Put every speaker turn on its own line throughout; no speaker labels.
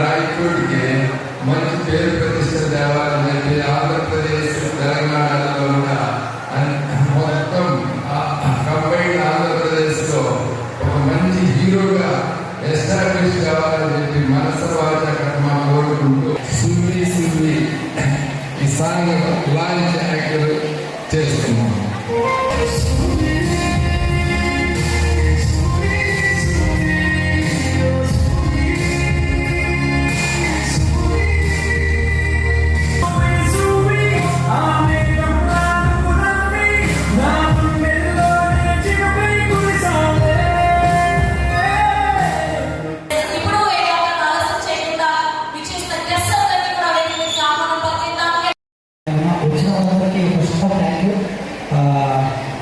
రాయచోటికి మంచి పేరు ప్రతిష్ట తేవాలని చెప్పి ఆంధ్రప్రదేశ్ తెలంగాణలో ఉన్న మొత్తం కంబైన్ ఆంధ్రప్రదేశ్లో ఒక మంచి హీరోగా ఎస్టాబ్లిష్ కావాలని చెప్పి మనసు వాచ కర్మ కోరుకుంటూ సుల్లి ఈ సాంగ్ లాంచ్ యాక్ట్ చేస్తున్నాం.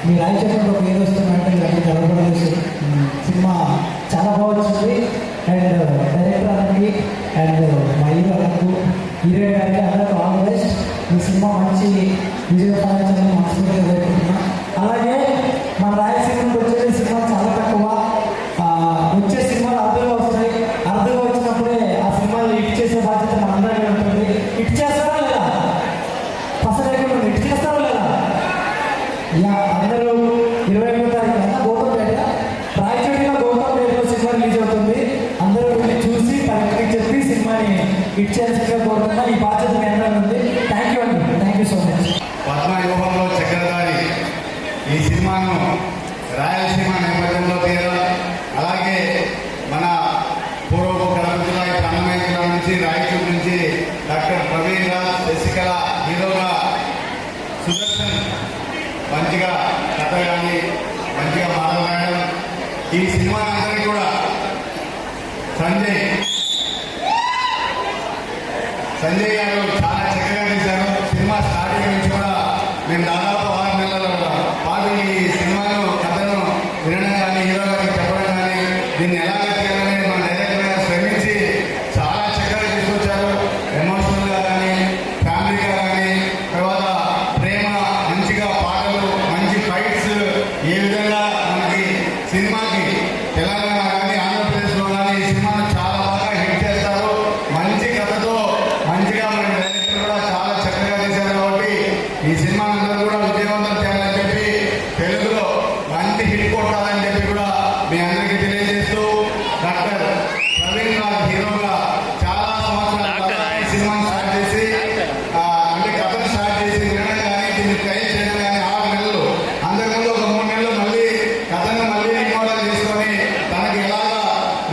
మీ రాయచోటిలో పేరు వస్తుందంటే ఇవన్నీ గర్వపడలేదు. సినిమా చాలా బాగా వచ్చింది. అండ్ డైరెక్టర్ అన్నకి అండ్ మా హీరో అన్నకు హీరోయిన్ గారికి అందరికీ ఆల్ ది బెస్ట్. ఈ సినిమా మంచి విజయం సాధించాలని మనస్ఫూర్తిగా కోరుకుంటున్నాం. అలాగే మన రాయలసీమకి వచ్చే సినిమా చాలా తక్కువ, వచ్చే సినిమాలు అర్థంగా వస్తాయి. అర్థంగా వచ్చినప్పుడే ఆ సినిమాలు హిట్ చేసే బాధ్యత మనందరికీ ఉంటుంది. హిట్ చేస్తారా లేదా? ఫస్ట్ హిట్ చేస్తారా లేదా? అందరూ 21వ తారీఖున గౌతంపేట రాయచోటిలో గౌతంపేటలో సినిమా రిలీజ్ అవుతుంది. అందరూ వెళ్ళి చూసి తనకి చెప్పి సినిమాని హిట్ చేయాల్సిందిగా కోరుతున్నా. ఈ బాధ్యత మీ అందరూ ఉంది. థ్యాంక్ యూ అండి. Thank you so much.
పద్మవ్యూహంలో చక్రధారి ఈ సినిమాను రాయలసీమ నేపథ్యంలో తీయడం, అలాగే మన పూర్వపు కడప జిల్లా అన్నమయ్య జిల్లా నుంచి రాయచూరు నుంచి డాక్టర్ ప్రవీణ్ రాజ్, శశికళ హీరోగా, సుదర్శన్ మంచిగా కథ కానీ మంచిగా మాట్లాడడం. ఈ సినిమా అందరికీ కూడా సంజయ్ గారు చాలా చక్కగా తీశారు. సినిమా స్టార్టింగ్ నుంచి కూడా మేము దాదాపు 6 నెలల పాటు ఈ సినిమాను కథను వినడం కానీ హీరో గారికి చెప్పడం కానీ దీన్ని ఎలా తీయాలని మన డైరెక్టర్ గారు శ్రమించి చాలా చక్కగా తీసుకొచ్చారు. ఎమోషనల్గా కానీ ఫ్యామిలీగా కానీ, తర్వాత ప్రేమ, మంచిగా పాటలు, మంచి ఫైట్స్, ఏ విధంగా మనకి సినిమాకి తెలంగాణ కానీ ఆంధ్రప్రదేశ్లో కానీ ఈ సినిమాను చాలా బాగా హిట్ చేస్తారు. మంచి కథతో మంచిగా మన డైరెక్టర్ కూడా చాలా చక్కగా తీశారు. కాబట్టి ఈ సినిమా అందరూ కూడా విజయవంతం చేయాలని చెప్పి, తెలుగులో మంచి హిట్ కొట్టాలని చెప్పి కూడా మీ అందరికీ తెలియజేస్తూ, డాక్టర్ ప్రవీణ్ రాజ్ హీరోగా చాలా సంవత్సరాలు సినిమాని స్టార్ట్ చేసి అంటే కథను స్టార్ట్ చేసి వినడం కానీ దీన్ని ట్రై చేయడం కానీ 6 నెలలు, అంతకుముందు ఒక 3 నెలలు మళ్ళీ కథను మళ్ళీ రికార్డ్ చేసుకొని తనకి ఎలాగా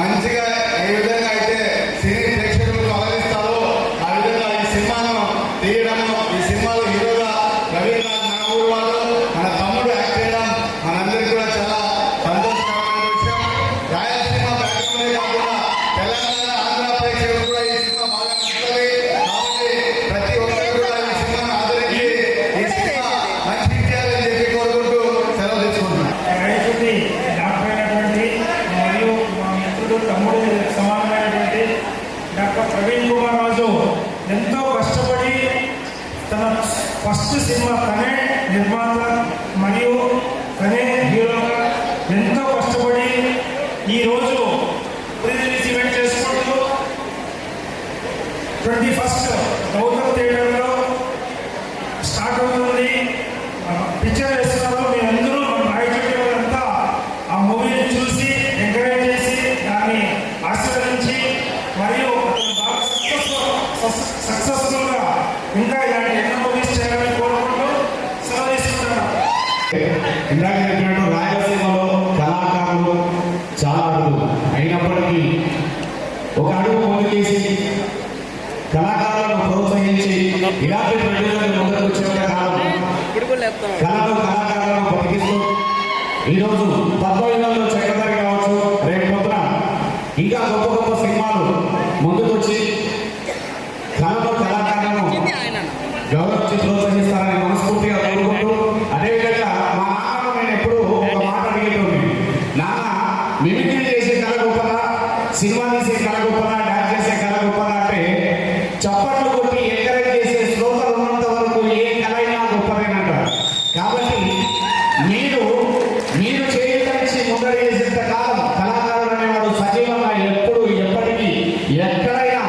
మంచిగా ఏ విధంగా అయితే సినీ ప్రేక్షకులకు అలరిస్తారో ఆ విధంగా ఈ సినిమాను తీయడము, ఈ సినిమాలో హీరోగా ప్రవీణ్ రాజ్ మన ఊరు వాళ్ళు, మన తమ్ముడు యాక్ట్ చేయడం మనందరికీ కూడా చాలా సంతోషకరమైన విషయం. రాయలసీమ బ్యాక్గ్రౌండే కాకుండా తెలంగాణ, ఆంధ్ర ప్రేక్షకులు కూడా ఈ సినిమా బాగా నచ్చుతుంది. కాబట్టి ప్రతి ఒక్కరు కూడా ఈ సినిమాను ఆదరించి ఈ సినిమా మంచి చేయాలని చెప్పి కోరుకుంటూ సెలవు తీసుకుంటున్నాను.
రాయచోటి డాక్టర్ అయినటువంటి మరియు మా మిత్రుడు తమ్ముడు సమానమైనటువంటి డాక్టర్ ప్రవీణ్ కుమార్ రాజు ఎంతో కష్టపడి తన ఫస్ట్ సినిమా తనే నిర్మాత మరియు తనే హీరోగా ఎంతో కష్టపడి ఈరోజు ప్రీ రిలీజ్ ఈవెంట్ చేసుకుంటూ 21st గౌతమ్ థియేటర్లో స్టార్ట్ అవుతుంది. పిక్చర్ వేస్తున్నారు. మీరందరూ మన రాయచోటి వాళ్ళంతా ఆ మూవీని చూసి ఎంకరేజ్ చేసి దాన్ని ఆశీర్వదించి మరియు బాగా సక్సెస్ఫుల్గా ఇంకా ఇలాంటి ఎన్నో మూవీస్ చేయాలని కోరుకుంటూ సెలవు తీసుకుంటున్నాను.
ఇందాక చెప్పినట్టు రాయలసీమలో కళాకారులు చాలా అడుగులు అయినప్పటికీ ఒక అడుగు ముందుకేసి కళాకారులను ప్రోత్సహించి ఇలాంటి ప్రజలను ముందుకు వచ్చే కాలం కళలు కళాకారులను బతికిస్తూ ఈరోజు పద్మవ్యూహంలో చక్రధారి కావచ్చు, రేపు పొద్దున ఇంకా గొప్ప గొప్ప సినిమాలు ముందుకు వచ్చి కళలు కళాకారులను గౌరవించి ప్రోత్సహిస్తారని మనస్ఫూర్తిగా కోరుకుంటూ, అదేవిధంగా మా నాన్న నేను ఎప్పుడు ఒక మాట అడిగేటోని, నాన్న మిమిక్రీ చేసే కళ గొప్పదా, సినిమా తీసే కళ గొప్పదా, డాన్స్ చేసే కళ గొప్పదా అంటే చప్పట్లు కొట్టి ఎంకరేజ్ చేసే శ్రోతలు ఉన్నంత వరకు ఏ కళ అయినా గొప్పదేనంటారు. కాబట్టి మీరు చేయడానికి ముందర చేసేంత కాలం కళాకారుడు అనేవాడు సజీవంగా ఎప్పుడు ఎప్పటికీ ఎక్కడైనా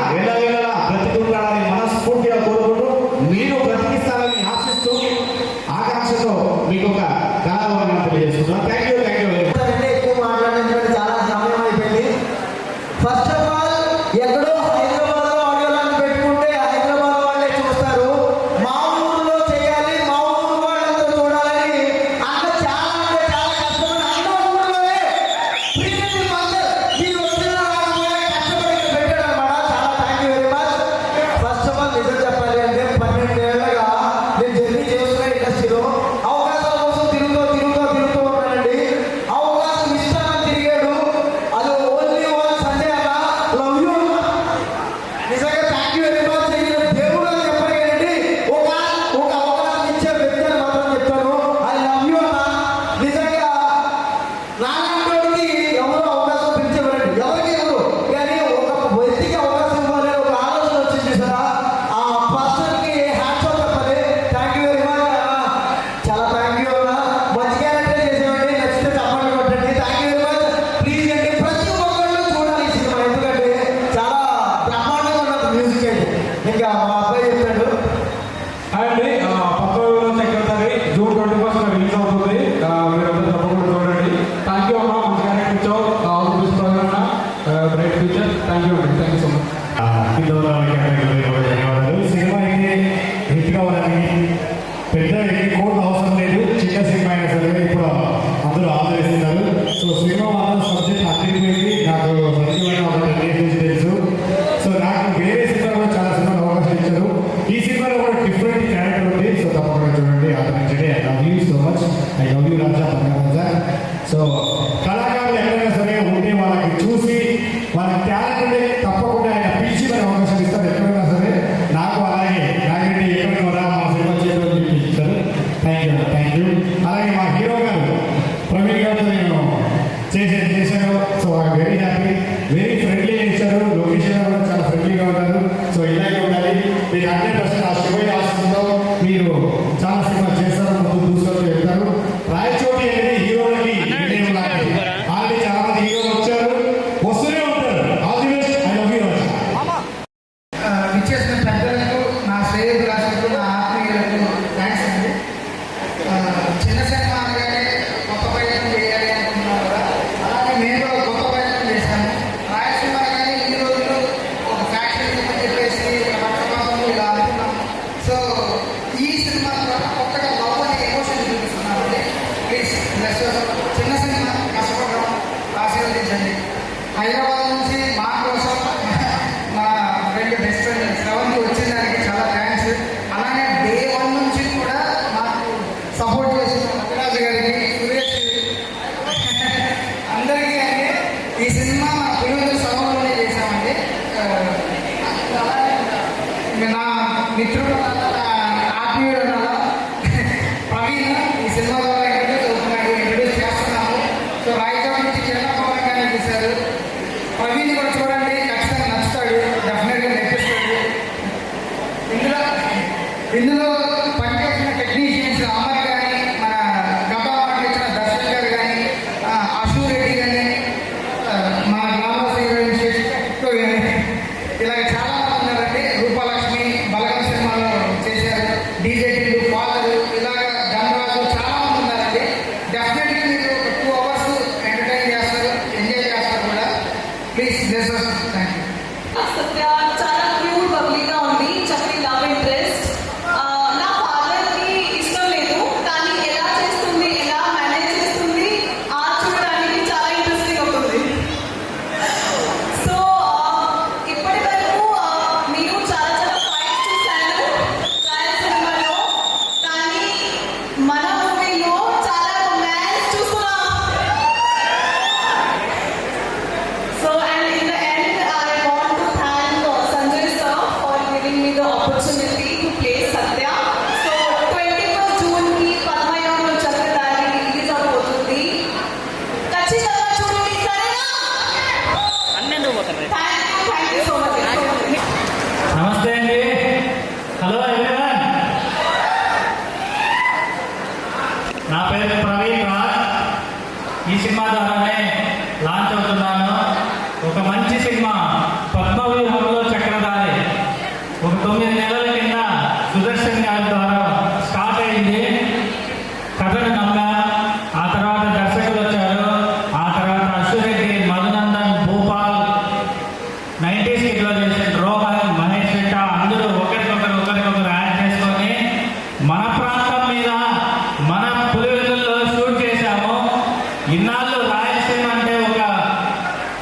మిత్రుల వాళ్ళకి అందరికీ కూడా ధన్యవాదాలు. సినిమా అయితే హిట్ కావాలని పెద్ద కోట్ అవసరం లేదు, చిన్న సినిమా అయినా సరే ఇప్పుడు అందరూ ఆదరిస్తున్నారు. సో సినిమా వల్ల సబ్జెక్ట్ అన్నిటికీ నాకు సత్యమైన ఒక గురించి తెలుసు. సో నాకు వేరే సినిమా కూడా చాలా సినిమాలు అవకాశం ఇచ్చారు. ఈ సినిమాలో కూడా డిఫరెంట్ క్యారెక్టర్ ఉంది. సో తప్పకుండా చూడండి, ఆదరించండి. I love you so much. I love you Raja Raja. So కళాకారులు ఎక్కడైనా సరే ఉంటే వాళ్ళకి చూసి వాళ్ళ టాలెంట్ తప్పకుండా ఆయన పిలిచి మరి అవకాశం ఇస్తారు ఎక్కడైనా సరే. నాకు అలాగే నాగరెడ్డి ఎక్కడికి రా మా సినిమా చేయడం ఇచ్చారు. Thank you. అలాగే మా హీరో గారు ప్రవీణ్ గారితో నేను చేశాను. So I very happy, very friendly ఇచ్చారు. లొకేషన్ కూడా చాలా ఫ్రెండ్లీగా ఉంటారు. సో ఇలాగే ఉండాలి. మీరు 100% ఆ శివయ్య ఆశతో మీరు చాలా సినిమా చేస్తారు, ముందు దూసుకొని వెళ్తారు. రాయచోటి అనేది హీరోలకి ఆల్రెడీ చాలా మంది హీరోలు వచ్చారు, వస్తూనే ఉంటారు. All the best. I love you.
విచ్చేసిన పెద్దలకు, నా శ్రేయోభిలాషులకు, నా ఆత్మీయులకు థ్యాంక్స్ అండి. చిన్న సినిమా అనగానే కొత్త ప్రయత్నం చేయాలి అనుకున్నాం కదా, అలాగే మేము కూడా కొత్త ప్రయత్నం చేశాము. రాయలసీమ అనగానే ఈ రోజులు ఒక ఫ్యాక్షన్ అని చెప్పేసి రక్తపాతంలో ఇలా అనుకున్నాము. సో ఈ సినిమా ద్వారా కొత్తగా లవ్ అనే ఎమోషన్ చూపిస్తున్నామండి. ప్లీజ్ చిన్న సినిమా కష్టపడడం ఆశీర్వదించండి. హైదరాబాద్ నుంచి మా కోసం మా ఫ్రెండ్ బెస్ట్ ఫ్రెండ్ శ్రవంతి వచ్చిన దానికి చాలా థ్యాంక్స్. అలానే డే 1 నుంచి కూడా మాకు సపోర్ట్ చేసిన రవిరాజు గారికి, సురేష్ అందరికీ అండి. ఈ సినిమా మన పులివెందుల సభలోనే చేశామండి. నా మిత్రుడు ఆత్మీయుడు ప్రవీణ్ ఈ సినిమా ద్వారా ఇంట్రడ్యూస్ అవుతున్నాడు, ఇంట్రడ్యూస్ చేస్తున్నాము. సో రాయచోటి నుంచి చిన్న పవనంగానే చూశారు. ప్రవీణ్ కూడా చూడండి, ఖచ్చితంగా నచ్చుతాడు, డెఫినెట్గా నచ్చిస్తాడు. ఇందులో పనిచేసిన టెక్నీషియన్స్ అమర్ కానీ, మన గబ్బా పనిచేసిన దర్శన్ గారు కానీ, అశూ రెడ్డి కానీ, మా గ్రామవాసి కానీ, ఇలాగ చాలా మంది ఉన్నారండి. రూపాలక్ష్మి బలగం సినిమాలో చేశారు, డీజేటీలు, ఫాదరు, ఇలాగ ధనరాజు చాలా మంది ఉన్నారండి. డెఫినెట్గా మీరు 2 hours ఎంటర్టైన్ చేస్తారు, ఎంజాయ్ చేస్తారు కూడా. Please thank you.
సత్య చాలా క్యూట్ బబ్లీగా ఉంది, చక్కని లవ్ ఇంట్రెస్ట్. నా ఫాదర్ కి ఇష్టం లేదు, కానీ ఎలా చేస్తుంది, ఎలా మేనేజ్ చేస్తుంది ఆ చూడడానికి చాలా ఇంట్రెస్టింగ్ అవుతుంది. సో ఇప్పటి వరకు మీరు చాలా చాలా ఫైట్స్ చూశాను రాయల్ సినిమాలో, కానీ మన మూవీలో చాలా రొమాన్స్ చూస్తున్నాం. So and in the end, I want to thank Sanjay sir for giving me the opportunity to play Satya. So 21st June ki Padmayam Chakradari release avuthundi. ఖచ్చితంగా చూడండి, సరేనా? Thank you so much.
నమస్తే అండి. Hello everyone. నా పేరు ప్రవీణ్ రాజ్. ఈ cinema ద్వారానే launch అవుతున్నాను. ఒక మంచి సినిమా పద్మవ్యూహంలో చక్రధారి ఒక 9 నెలల కింద సుదర్శన్ గారి ద్వారా స్టార్ట్ అయింది. కథను నమ్మా, ఆ తర్వాత దర్శకులు వచ్చారు, ఆ తర్వాత అశ్వరెడ్డి, మధునందన్, భూపాల్, 90s కిడ్లో చేసిన రోహన్, మహేష్ రెడ్డి అందరూ ఒకరికొకరు యాడ్ చేసుకొని మన ప్రాంతం మీద మన పులివెందుల్లో షూట్ చేశాము. ఇన్నాళ్ళు రాయలసీమ అంటే ఒక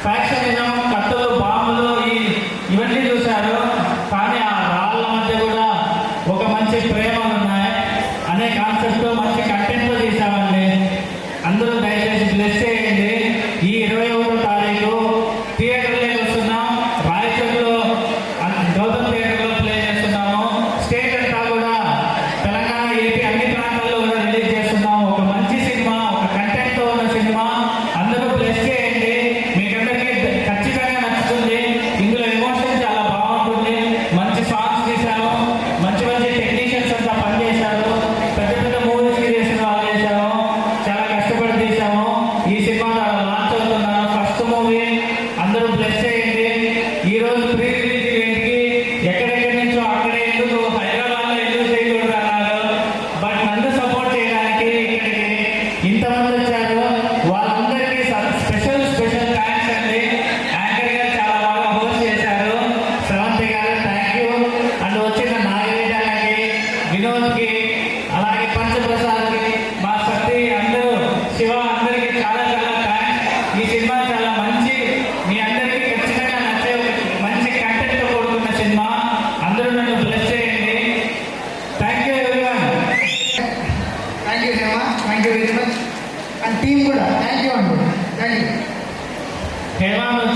ఫ్యాక్షనిజం, కత్తులు, బాంబులు ఇవన్నీ చూశారు. కానీ ఆ రాళ్ళ మధ్య కూడా ఒక మంచి ప్రేమలు ఉన్నాయి అనే కాన్సెప్ట్తో మంచి కంటెంట్తో తీసామండి. అందరూ దయచేసి బ్లెస్ చేయండి. ఈ 21వ తారీఖు థియేటర్లోకి వస్తున్నాం. రాయచోటిలో గౌతమ్ థియేటర్లో ప్లే చేస్తున్నాము. స్టేట్ అంతా కూడా తెలంగాణ, ఏపీ అన్ని ప్రాంతాల్లో కూడా రిలీజ్ చేస్తున్నాము. ఒక మంచి సినిమా, ఒక కంటెంట్తో ఉన్న సినిమా. అందరూ బ్లెస్ చేయండి, మీకందరికీ ఖచ్చితంగా నచ్చుతుంది. ఇందులో ఎమోషన్ చాలా బాగుంటుంది. మంచి సాంగ్స్ తీశాము, మంచి టెక్నీషియన్స్ అంతా పనిచేశారు. పెద్ద పెద్ద మూవీస్కి చేసిన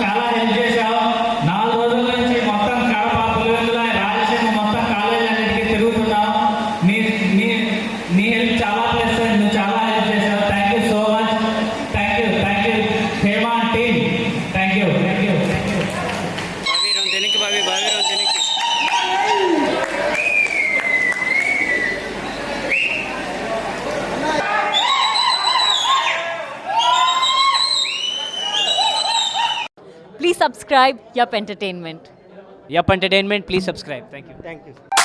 చాలా హెల్ప్ చేశావు. 4 రోజుల నుంచి మొత్తం కడప పులివెందుల రాయలసీమ మొత్తం కాలేజీలన్నిటికీ తిరుగుతున్నావు. నీ నీ నీ హెల్ప్ చాలా ప్లస్ అయింది. నువ్వు చాలా హెల్ప్ చేశావు. Thank you so much. Thank you Hema team. Thank you.
Please subscribe Yup Entertainment.
Yup Entertainment, please subscribe. Thank you.